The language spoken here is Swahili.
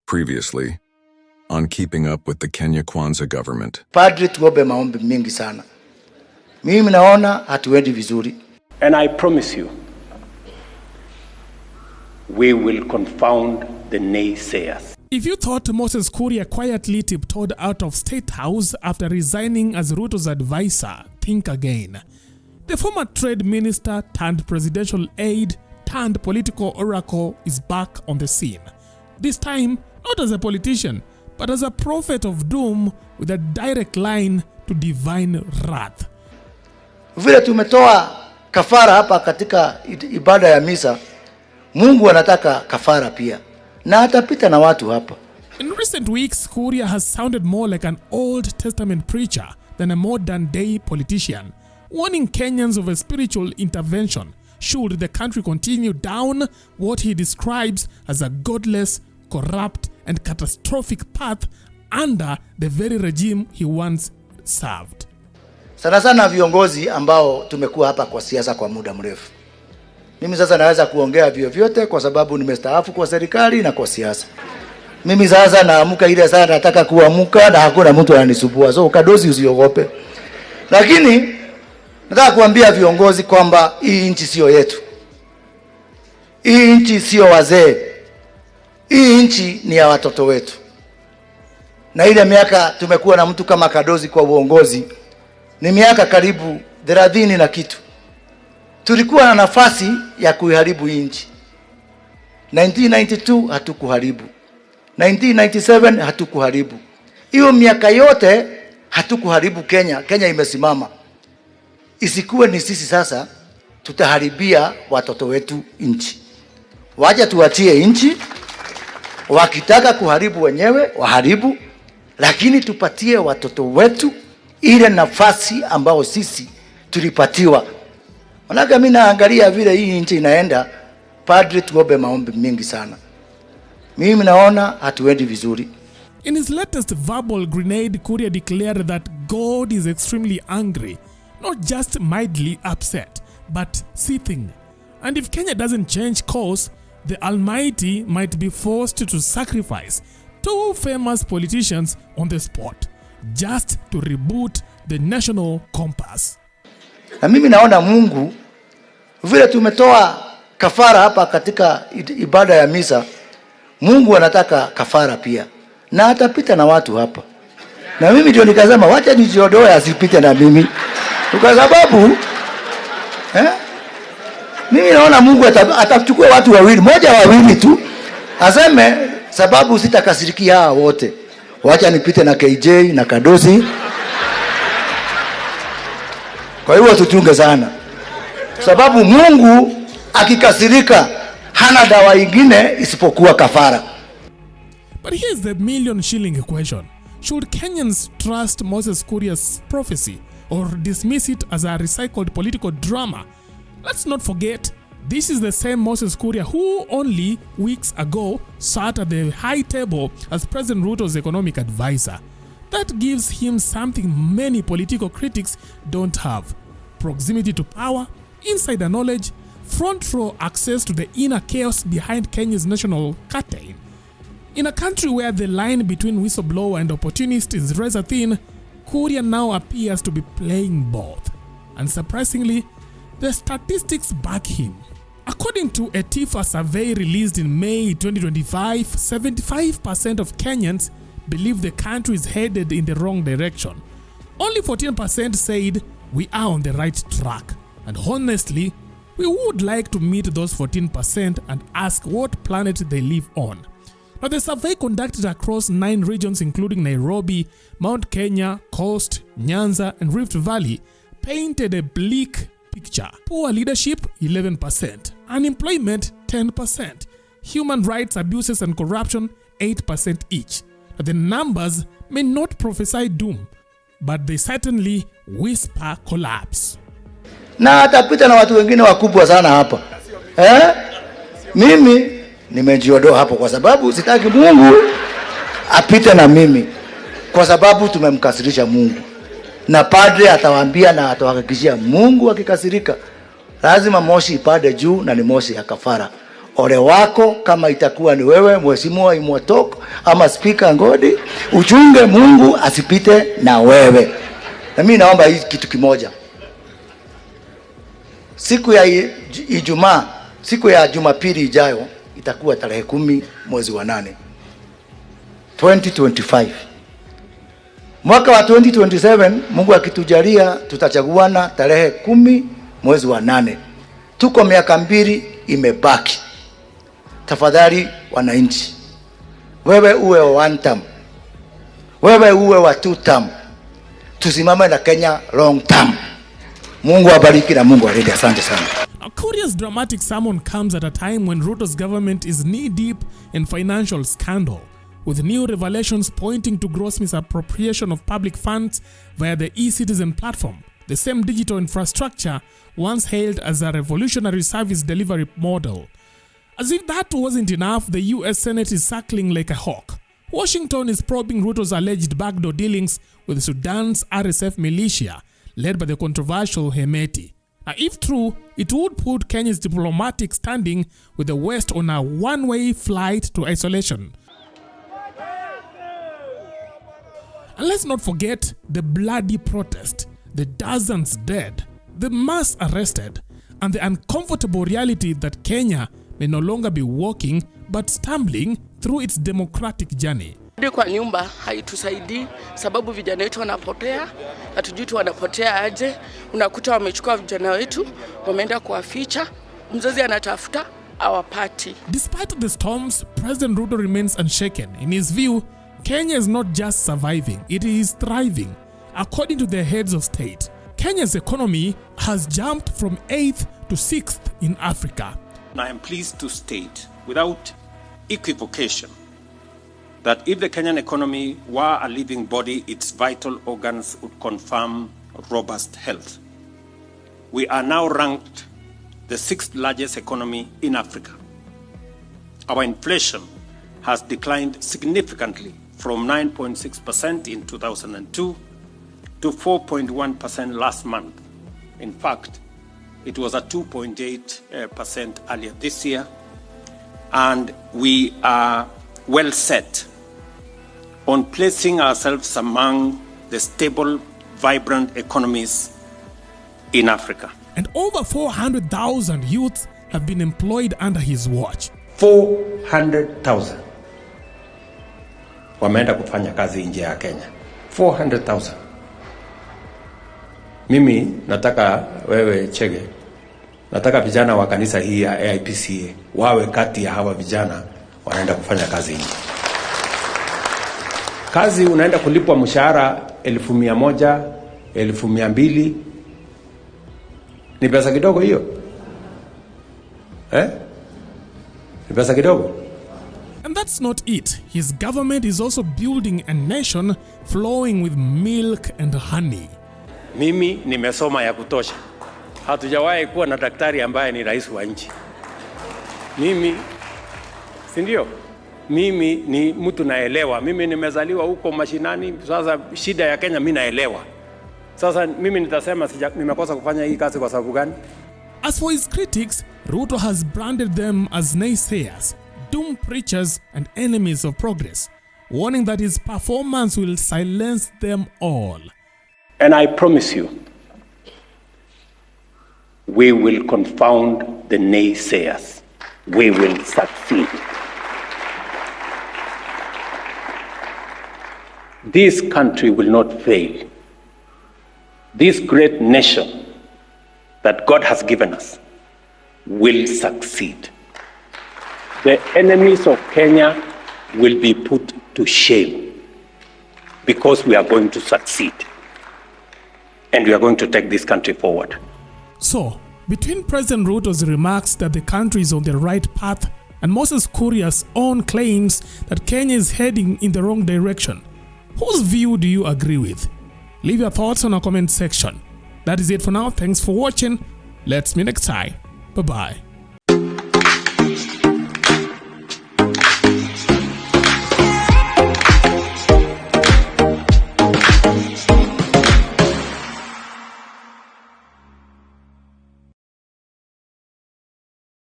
Previously, on keeping up with the Kenya Kwanza government. Padri, tuombe maombi mingi sana. Mimi naona hatuendi vizuri. And I promise you, we will confound the naysayers. If you thought Moses Kuria quietly tiptoed out of State House after resigning as Ruto's advisor, think again. The former trade minister turned presidential aide turned political oracle is back on the scene. This time, not as a politician, but as a prophet of doom with a direct line to divine wrath. Vile tumetoa kafara hapa katika ibada ya misa, Mungu anataka kafara pia. Na atapita na watu hapa. In recent weeks, Kuria has sounded more like an Old Testament preacher than a modern day politician, warning Kenyans of a spiritual intervention should the country continue down what he describes as a godless, corrupt, and catastrophic path under the very regime he once served. Sana sana viongozi ambao tumekuwa hapa kwa siasa kwa muda mrefu. Mimi sasa naweza kuongea vyote kwa sababu nimestaafu kwa serikali na kwa siasa. Mimi sasa naamka ile saa nataka kuamka na hakuna mtu ananisumbua. So kadozi usiogope. Lakini nataka kuambia viongozi kwamba hii nchi sio yetu. Hii nchi sio wazee. Hii nchi ni ya watoto wetu. Na ile miaka tumekuwa na mtu kama Kadozi kwa uongozi ni miaka karibu 30 na kitu. Tulikuwa na nafasi ya kuiharibu hii nchi. 1992 hatukuharibu. 1997 hatukuharibu. Hiyo miaka yote hatukuharibu Kenya. Kenya imesimama. Isikuwe ni sisi sasa tutaharibia watoto wetu nchi. Wacha tuachie nchi. Wakitaka kuharibu wenyewe waharibu, lakini tupatie watoto wetu ile nafasi ambao sisi tulipatiwa. Manaka mimi naangalia vile hii nchi inaenda, Padri, tuombe maombi mingi sana. Mimi naona hatuendi vizuri. In his latest verbal grenade, Kuria declared that God is extremely angry, not just mildly upset, but seething. And if Kenya doesn't change course, the Almighty might be forced to sacrifice two famous politicians on the spot, just to reboot the national compass. Na mimi naona Mungu vile tumetoa kafara hapa katika ibada ya misa, Mungu anataka kafara pia. Na atapita na watu hapa. Na mimi ndio nikasema wacha nijiondoe asipite na mimi. Kwa sababu mimi naona Mungu atachukua watu wawili, moja wawili tu. Aseme sababu sitakasirikia hawa wote. Wacha nipite na KJ na Kadozi. Kwa hiyo tuchunge sana. Sababu Mungu akikasirika hana dawa nyingine isipokuwa kafara. But here's the million-shilling question. Should Kenyans trust Moses Kuria's prophecy or dismiss it as a recycled political drama? Let's not forget, this is the same Moses Kuria who only weeks ago sat at the high table as President Ruto's economic advisor. That gives him something many political critics don't have: proximity to power, insider knowledge, front row access to the inner chaos behind Kenya's national curtain. In a country where the line between whistleblower and opportunist is razor thin, Kuria now appears to be playing both. And surprisingly, the statistics back him. According to a TIFA survey released in May 2025, 75% of Kenyans believe the country is headed in the wrong direction. Only 14% said we are on the right track. And honestly, we would like to meet those 14% and ask what planet they live on. Now, the survey conducted across 9 regions including Nairobi, Mount Kenya, Coast, Nyanza, and Rift Valley painted a bleak picture. Poor leadership, 11%. Unemployment, 10%. Human rights abuses and corruption, 8% each. Now, the numbers may not prophesy doom, but they certainly whisper collapse. Na atapita na watu wengine wakubwa sana hapa. Mimi nimejiondoa hapo kwa sababu sitaki Mungu apite na mimi. Kwa sababu tumemkasirisha Mungu. Na padre atawaambia na atawahakikishia Mungu akikasirika lazima moshi ipande juu na ni moshi ya kafara. Ole wako kama itakuwa ni wewe Mheshimiwa Imwatok ama Speaker Ngodi, uchunge Mungu asipite na wewe. Na mimi naomba hii kitu kimoja. Siku ya Ijumaa, siku ya Jumapili ijayo itakuwa tarehe 10 mwezi wa 8 2025. Mwaka wa 2027 Mungu akitujalia tutachaguana tarehe 10 mwezi wa 8. Tuko miaka 2 imebaki. Tafadhali wananchi, wewe uwe wa 1 term, wewe uwe wa 2 term, tusimame na Kenya long term. Mungu abariki na Mungu alinde. Asante sana. Kuria's dramatic sermon comes at a time when Ruto's government is knee-deep in financial scandal, with new revelations pointing to gross misappropriation of public funds via the e-citizen platform, the same digital infrastructure once hailed as a revolutionary service delivery model. As if that wasn't enough, the US Senate is circling like a hawk. Washington is probing Ruto's alleged backdoor dealings with Sudan's RSF militia, led by the controversial Hemeti. Now, if true, it would put Kenya's diplomatic standing with the West on a one-way flight to isolation. And let's not forget the bloody protest, the dozens dead, the mass arrested, and the uncomfortable reality that Kenya may no longer be walking but stumbling through its democratic journey. Kwa nyumba haitusaidii sababu vijana wetu wanapotea, hatujui tu wanapotea aje. Unakuta wamechukua vijana wetu, wameenda kuwaficha, mzazi anatafuta hawapati. Despite the storms, President Ruto remains unshaken. In his view, Kenya is not just surviving, it is thriving. According to the heads of state, Kenya's economy has jumped from 8th to 6th in Africa. I am pleased to state, without equivocation, that if the Kenyan economy were a living body, its vital organs would confirm robust health. We are now ranked the 6th largest economy in Africa. Our inflation has declined significantly from 9.6% in 2002 to 4.1% last month. In fact, it was at 2.8% earlier this year, and we are well set on placing ourselves among the stable, vibrant economies in Africa. And over 400,000 youths have been employed under his watch. 400,000 wameenda kufanya kazi nje ya Kenya. 400,000. Mimi nataka wewe Chege, nataka vijana wa kanisa hii ya AIPCA wawe kati ya hawa vijana wanaenda kufanya kazi nje. Kazi unaenda kulipwa mshahara 1,100, 1,200. Ni pesa kidogo hiyo? Ni pesa kidogo? And that's not it. His government is also building a nation flowing with milk and honey. Mimi nimesoma ya kutosha. Hatujawahi kuwa na daktari ambaye ni rais wa nchi. Mimi, si ndio? Mimi ni mtu naelewa. Mimi nimezaliwa huko mashinani. Sasa shida ya Kenya mimi naelewa. Sasa mimi nitasema nimekosa kufanya hii kazi kwa sababu gani? As for his critics, Ruto has branded them as naysayers, doom preachers and enemies of progress, warning that his performance will silence them all. And I promise you, we will confound the naysayers. We will succeed. This country will not fail. This great nation that God has given us will succeed. The enemies of Kenya will be put to shame because we are going to succeed. And we are going to take this country forward. So, between President Ruto's remarks that the country is on the right path and Moses Kuria's own claims that Kenya is heading in the wrong direction, whose view do you agree with? Leave your thoughts on our comment section. That is it for now. Thanks for watching. Let's meet next time. Bye-bye.